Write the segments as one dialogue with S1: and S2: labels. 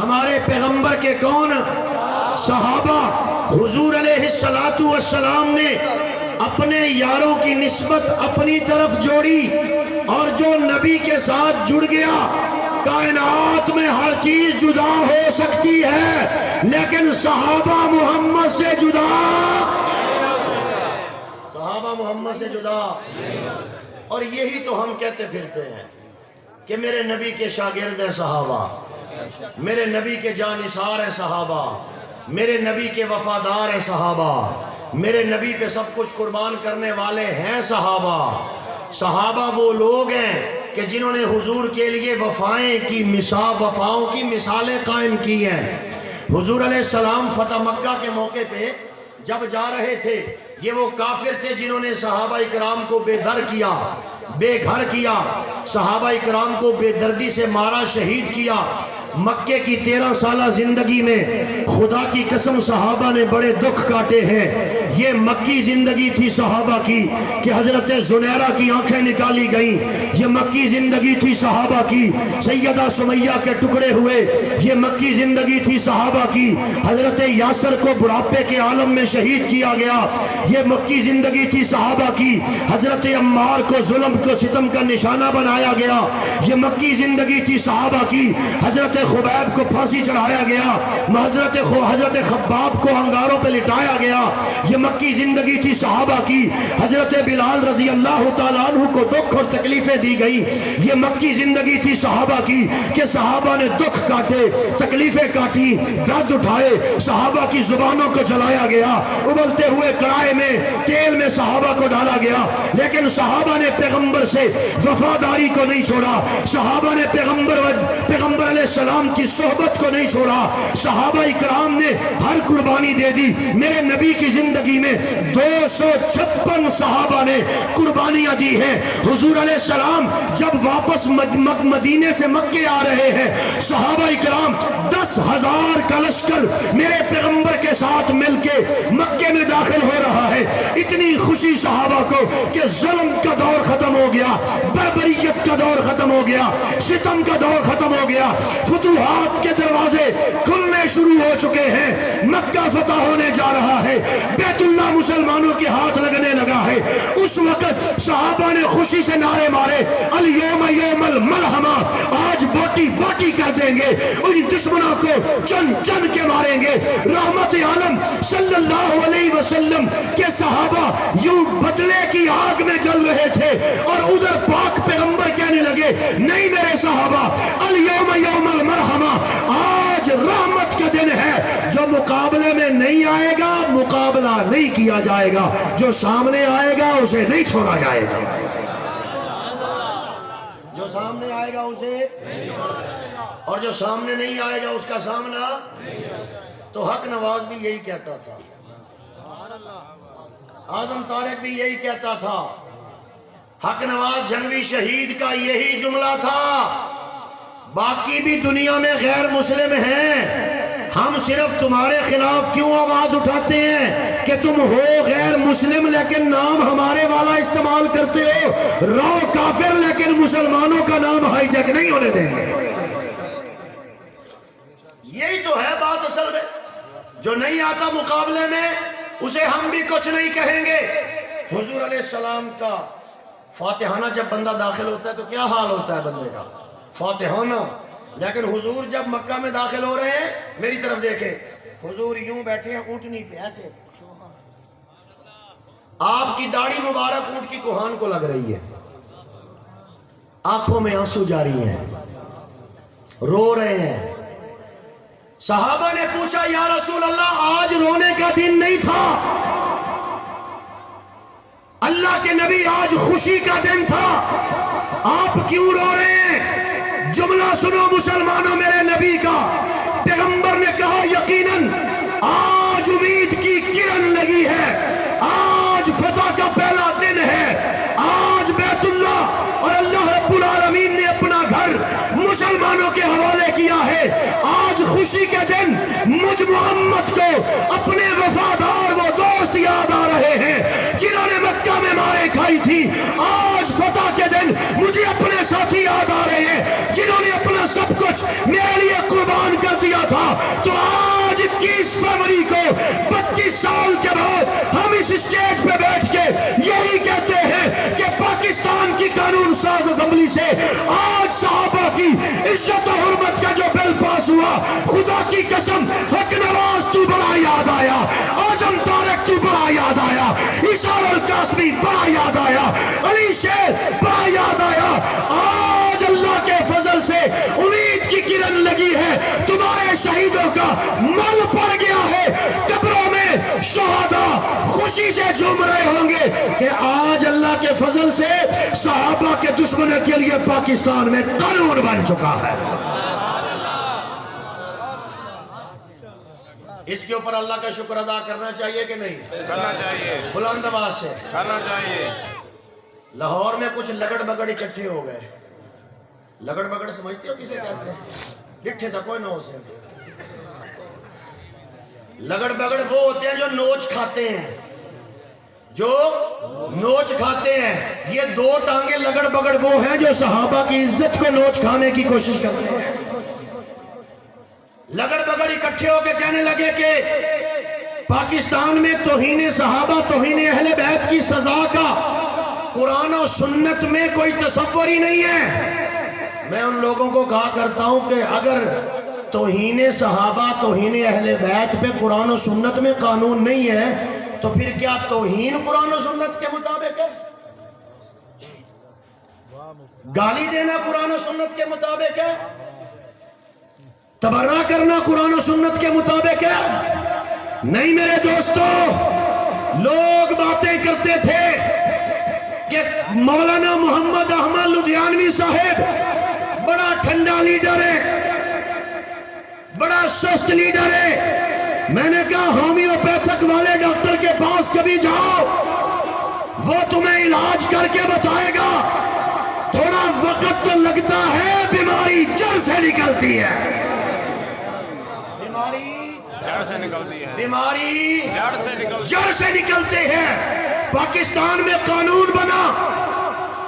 S1: ہمارے پیغمبر کے کون؟ صحابہ۔ حضور علیہ السلام نے اپنے یاروں کی نسبت اپنی طرف جوڑی، اور جو نبی کے ساتھ جڑ گیا، کائنات میں ہر چیز جدا ہو سکتی ہے لیکن صحابہ محمد سے جدا، صحابہ محمد سے جدا۔ اور یہی تو ہم کہتے پھرتے ہیں کہ میرے نبی کے شاگرد ہیں صحابہ، میرے نبی کے جانثار ہیں صحابہ، میرے نبی کے وفادار ہیں صحابہ، میرے نبی پہ سب کچھ قربان کرنے والے ہیں صحابہ۔ صحابہ وہ لوگ ہیں کہ جنہوں نے حضور کے لیے وفاؤں کی مثالیں قائم کی ہیں۔ حضور علیہ السلام فتح مکہ کے موقع پہ جب جا رہے تھے، یہ وہ کافر تھے جنہوں نے صحابہ اکرام کو بے در کیا، بے گھر کیا، صحابہ اکرام کو بے دردی سے مارا، شہید کیا۔ مکے کی 13 سالہ زندگی میں خدا کی قسم صحابہ نے بڑے دکھ کاٹے ہیں۔ یہ مکی زندگی تھی صحابہ کی کہ حضرت زنیرہ کی آنکھیں نکالی گئیں، یہ مکی زندگی تھی صحابہ کی سیدہ سمیہ کے ٹکڑے ہوئے، یہ مکی زندگی تھی صحابہ کی حضرت یاسر کو بڑھاپے کے عالم میں شہید کیا گیا، یہ مکی زندگی تھی صحابہ کی حضرت عمار کو ظلم کو ستم کا نشانہ بنایا گیا، یہ مکی زندگی تھی صحابہ کی حضرت خبیب کو پھانسی چڑھایا گیا، حضرت خباب کو انگاروں پہ لٹایا گیا، یہ مکی زندگی تھی صحابہ کی حضرت بلال رضی اللہ تعالیٰ عنہ کو دکھ اور تکلیفیں دی گئی، یہ مکی زندگی تھی صحابہ کی کہ صحابہ نے دکھ کاٹے، تکلیفیں کاٹی، درد اٹھائے، صحابہ کی زبانوں کو جلایا گیا، ابلتے ہوئے کڑھائی میں تیل میں صحابہ کو ڈالا گیا، لیکن صحابہ نے پیغمبر سے وفاداری کو نہیں چھوڑا، صحابہ نے پیغمبر علیہ السلام کی صحبت کو نہیں چھوڑا، صحابہ اکرام نے ہر قربانی دے دی۔ میرے نبی کی زندگی میں 256 صحابہ نے قربانیاں دی ہیں۔ حضور علیہ السلام جب واپس مدینے سے مکے آ رہے ہیں، صحابہ اکرام 10,000 کا لشکر میرے پیغمبر کے ساتھ مل کے مکے میں داخل ہو رہا ہے۔ اتنی خوشی صحابہ کو کہ ظلم کا دور ختم ہو گیا، بربریت کا دور ختم ہو گیا، ستم کا دور ختم ہو گیا، فتوحات کے دروازے کھلنے شروع ہو چکے ہیں، مکہ فتح ہونے جا رہا ہے، بیت اللہ مسلمانوں کے ہاتھ لگنے لگا ہے۔ اس وقت صحابہ نے خوشی سے نعرے مارے، الیوم یوم الملحمہ، آج بوٹی بوٹی کر دیں گے، ان دشمنوں کو چن چن کے ماریں گے۔ رحمت عالم صلی اللہ علیہ وسلم کے صحابہ یوں بدلے کی آگ میں جل رہے تھے، اور ادھر پاک پیغمبر کہنے لگے، نہیں میرے صحابہ، الیوم یوم المرحمہ، آج رحمت کا دن ہے، جو مقابلے میں نہیں آئے گا مقابلہ نہیں کیا جائے گا، جو سامنے آئے گا اسے نہیں چھوڑا جائے گا، جو سامنے آئے گا اسے نہیں چھوڑا جائے گا، اور جو سامنے نہیں آئے گا اس کا سامنا۔ تو حق نواز بھی یہی کہتا تھا، اعظم طارق بھی یہی کہتا تھا، حق نواز جھنگوی شہید کا یہی جملہ تھا، باقی بھی دنیا میں غیر مسلم ہیں، ہم صرف تمہارے خلاف کیوں آواز اٹھاتے ہیں کہ تم ہو غیر مسلم لیکن نام ہمارے والا استعمال کرتے ہو، رو کافر لیکن مسلمانوں کا نام ہائی جیک نہیں ہونے دیں گے۔ یہی تو ہے بات اصل میں، جو نہیں آتا مقابلے میں اسے ہم بھی کچھ نہیں کہیں گے۔ حضور علیہ السلام کا فاتحانہ جب بندہ داخل ہوتا ہے تو کیا حال ہوتا ہے بندے کا؟ فاتحانہ۔ لیکن حضور جب مکہ میں داخل ہو رہے ہیں، میری طرف دیکھیں، حضور یوں بیٹھے ہیں اونٹنی پہ ایسے، آپ کی داڑھی مبارک اونٹ کی کوہان کو لگ رہی ہے، آنکھوں میں آنسو جاری ہیں، رو رہے ہیں۔ صحابہ نے پوچھا یا رسول اللہ آج رونے کا دن نہیں تھا، اللہ کے نبی آج خوشی کا دن تھا، آپ کیوں رو رہے ہیں؟ جملہ سنو مسلمانوں میرے نبی کا، پیغمبر نے کہا یقیناً آج امید کی کرن لگی ہے، آج فتح کا پہلا دن ہے، آج بیت اللہ اور اللہ رب العالمین نے اپنا گھر مسلمانوں کے حوالے کیا ہے، آج خوشی کے دن مجھ محمد کو اپنے وفادار وہ دوست یاد آ رہے ہیں جنہوں نے مکہ میں مارے کھائی تھی، آج فتح کے دن مجھے اپنے ساتھی یاد آ رہے ہیں جنہوں نے اپنا سب کچھ میرے لیے قربان کر دیا کے بعد ہم اس اسٹیج پہ بیٹھ کے یہی کہتے ہیں کہ پاکستان کی قانون ساز اسمبلی سے آج صحابہ کی عزت و حرمت کا جو بل پاس ہوا، خدا کی قسم حق نواز تو بڑا یاد آیا، اعظم طارق تو بڑا یاد آیا، عیسیٰ القاسمی بڑا یاد آیا، علی شیر بڑا یاد آیا۔ آج اللہ کے فضل سے امید کی کرن لگی ہے، تمہارے شہیدوں کا مل پڑ گیا ہے، قبروں میں شہداء خوشی سے جھوم رہے ہوں گے کہ آج اللہ کے فضل سے صحابہ کے دشمنوں کے لیے پاکستان میں قانون بن چکا ہے۔ اس کے اوپر اللہ کا شکر ادا کرنا چاہیے کہ نہیں؟
S2: کرنا چاہیے،
S1: بلند آواز سے
S2: کرنا چاہیے۔
S1: لاہور میں کچھ لگڑ بگڑ اکٹھے ہو گئے۔ لگڑ بگڑ سمجھتے ہو کسے کہتے ہیں؟ ڈٹھے تھا کوئی نہ ہو سے۔ لگڑ بگڑ وہ ہوتے ہیں جو نوچ کھاتے ہیں، جو نوچ کھاتے ہیں۔ یہ دو ٹانگیں لگڑ بگڑ وہ ہیں جو صحابہ کی عزت کو نوچ کھانے کی کوشش کرتے ہیں۔ لگڑ بگڑ اکٹھے ہو کے کہنے لگے کہ پاکستان میں توہین صحابہ، توہین اہل بیت کی سزا کا قرآن و سنت میں کوئی تصور ہی نہیں ہے۔ میں ان لوگوں کو کہا کرتا ہوں کہ اگر توہین صحابہ، توہین اہل بیت پہ قرآن و سنت میں قانون نہیں ہے تو پھر کیا توہین قرآن و سنت کے مطابق ہے؟ گالی دینا قرآن و سنت کے مطابق ہے؟ تبرہ کرنا قرآن و سنت کے مطابق ہے؟ نہیں میرے دوستو، لوگ باتیں کرتے تھے کہ مولانا محمد احمد لدھیانوی صاحب بڑا ٹھنڈا لیڈر ہے، بڑا سست لیڈر ہے۔ میں نے کہا ہومیوپیتھک والے ڈاکٹر کے پاس کبھی جاؤ، وہ تمہیں علاج کر کے بتائے گا، تھوڑا وقت تو لگتا ہے، بیماری جڑ سے نکلتی ہے۔
S2: جڑ سے نکلتی ہے،
S1: بیماری
S2: جڑ سے
S1: نکلتے ہیں۔ پاکستان میں قانون بنا،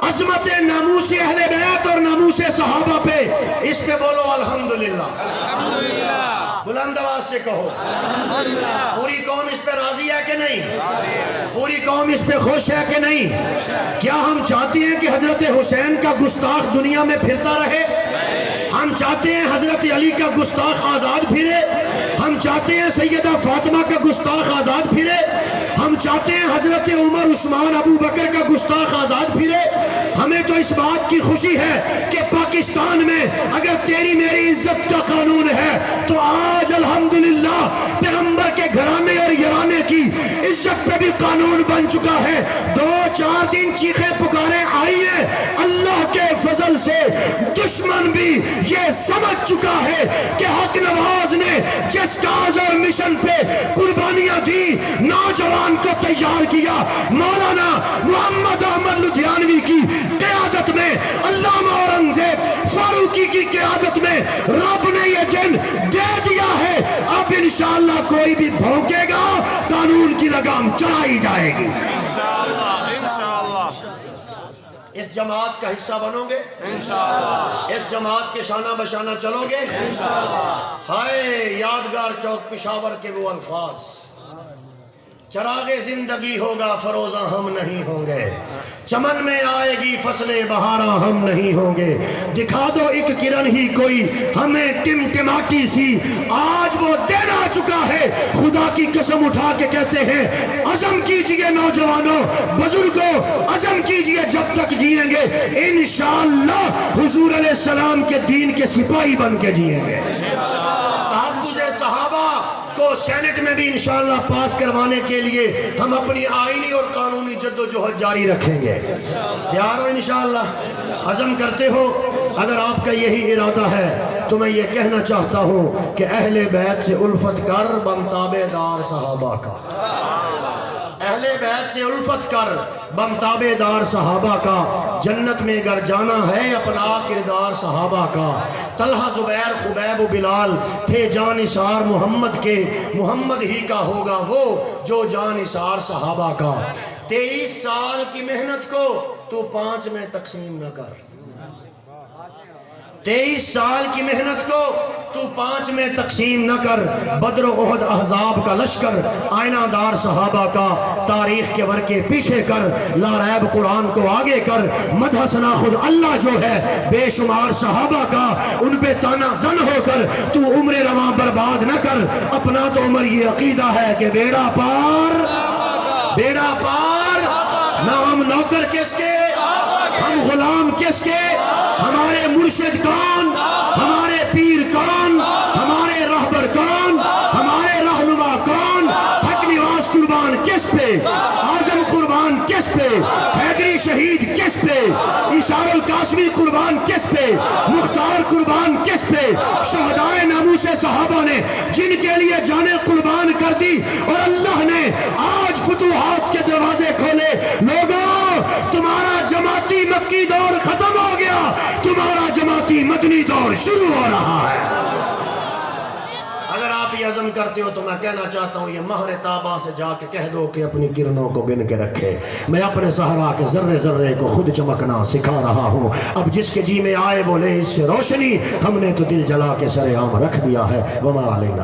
S1: عظمت ناموس اہل بیت اور ناموس صحابہ پہ، اس پہ بولو الحمدللہ،
S2: الحمدللہ،
S1: بلند آواز سے کہو الحمدللہ۔ پوری قوم اس پہ راضی ہے کہ نہیں؟ پوری قوم اس پہ خوش ہے کہ نہیں؟ کیا ہم چاہتے ہیں کہ حضرت حسین کا گستاخ دنیا میں پھرتا رہے؟ ہم چاہتے ہیں حضرت علی کا گستاخ آزاد پھرے؟ ہم چاہتے ہیں سیدہ فاطمہ کا گستاخ آزاد پھرے؟ ہم چاہتے ہیں حضرت عمر، عثمان، ابو بکر کا گستاخ آزاد پھرے؟ ہمیں تو اس بات کی خوشی ہے کہ پاکستان میں اگر تیری میری عزت کا قانون ہے تو آج الحمدللہ پیغمبر کے گھرانے اور یرانے کی عزت پہ بھی قانون بن چکا ہے۔ 2-4 دن چیخیں پکاریں آئی ہے، اللہ کے فضل سے دشمن بھی یہ سمجھ چکا ہے کہ حق نواز نے جس کاز اور مشن پہ قربانیاں دی، نوجوان کو تیار کیا، مولانا محمد احمد لدھیانوی کی قیادت میں، علامہ اورنگزیب فاروقی کی قیادت میں رب نے یہ دن دے دیا ہے۔ اب انشاءاللہ کوئی بھی بھونکے گا، قانون کی لگام چڑھائی جائے گی۔
S2: انشاءاللہ، انشاءاللہ،
S1: اس جماعت کا حصہ بنو گے؟
S2: انشاءاللہ،
S1: اس جماعت کے شانہ بشانہ چلو گے؟
S2: انشاءاللہ۔
S1: ہائے یادگار چوک پشاور کے وہ الفاظ، چراغ زندگی ہوگا فروزاں ہم نہیں ہوں گے، چمن میں آئے گی فصل بہاراں ہم نہیں ہوں گے، دکھا دو ایک کرن ہی کوئی ہمیں ٹمٹماتی سی، آج وہ دن آ چکا ہے۔ خدا کی قسم اٹھا کے کہتے ہیں عزم کیجئے نوجوانوں، بزرگوں، عزم کیجئے، جب تک جیئیں گے انشاءاللہ حضور علیہ السلام کے دین کے سپاہی بن کے جیئیں گے۔ تحفظ صحابہ کو سینٹ میں بھی انشاءاللہ پاس کروانے کے لیے ہم اپنی آئینی اور قانونی جد و جہد جاری رکھیں گے۔ تیار ہو انشاءاللہ؟ عزم کرتے ہو؟ اگر آپ کا یہی ارادہ ہے تو میں یہ کہنا چاہتا ہوں کہ اہل بیت سے الفت کر بم تابع دار صحابہ کا، اہل بیت سے الفت کر بم تابع دار صحابہ کا، جنت میں گر جانا ہے اپنا کردار صحابہ کا۔ طلحہ، زبیر، خبیب و بلال تھے جان نثار محمد کے، محمد ہی کا ہوگا وہ جو جان نثار صحابہ کا۔ 23 سال کی محنت کو تو 5 میں تقسیم نہ کر، 23 سال کی محنت کو تو 5 میں تقسیم نہ کر. بدر و احد احزاب کا لشکر آئینہ دار صحابہ کا تاریخ کے ورقے پیچھے کر. لا ریب قرآن کو آگے کر. مدح ثنا خود اللہ جو ہے بے شمار صحابہ کا, ان پہ تانا زن ہو کر تو عمر رواں برباد نہ کر. اپنا تو عمر یہ عقیدہ ہے کہ بیڑا پار, بیڑا پار. نہ ہم نوکر کس کے, ہم غلام کس کے. ہمارے مرشد کون, ہمارے پیر کون, ہمارے رہبر کون, ہمارے رہنما کون. حق نواز قربان کس پہ, اعظم قربان کس پہ, حیدری شہید کس پہ, اشار القاسمی قربان کس پہ, مختار قربان کس پہ. شہدائے ناموس صحابہ نے جن کے لیے جانیں قربان کر دی اور اللہ نے آج فتوحات کے دروازے کھولے. لوگوں, تمہارا جماعتی مکی دور ختم ہو گیا, تمہارا جماعتی مدنی دور شروع ہو رہا ہے. اگر آپ یہ عزم کرتے ہو تو میں کہنا چاہتا ہوں, یہ مہر تابہ سے جا کے کہہ دو کہ اپنی کرنوں کو گن کے رکھے. میں اپنے صحرا کے ذرے ذرے کو خود چمکنا سکھا رہا ہوں. اب جس کے جی میں آئے بولے اس سے روشنی, ہم نے تو دل جلا کے سر عام رکھ دیا ہے. وما علینا.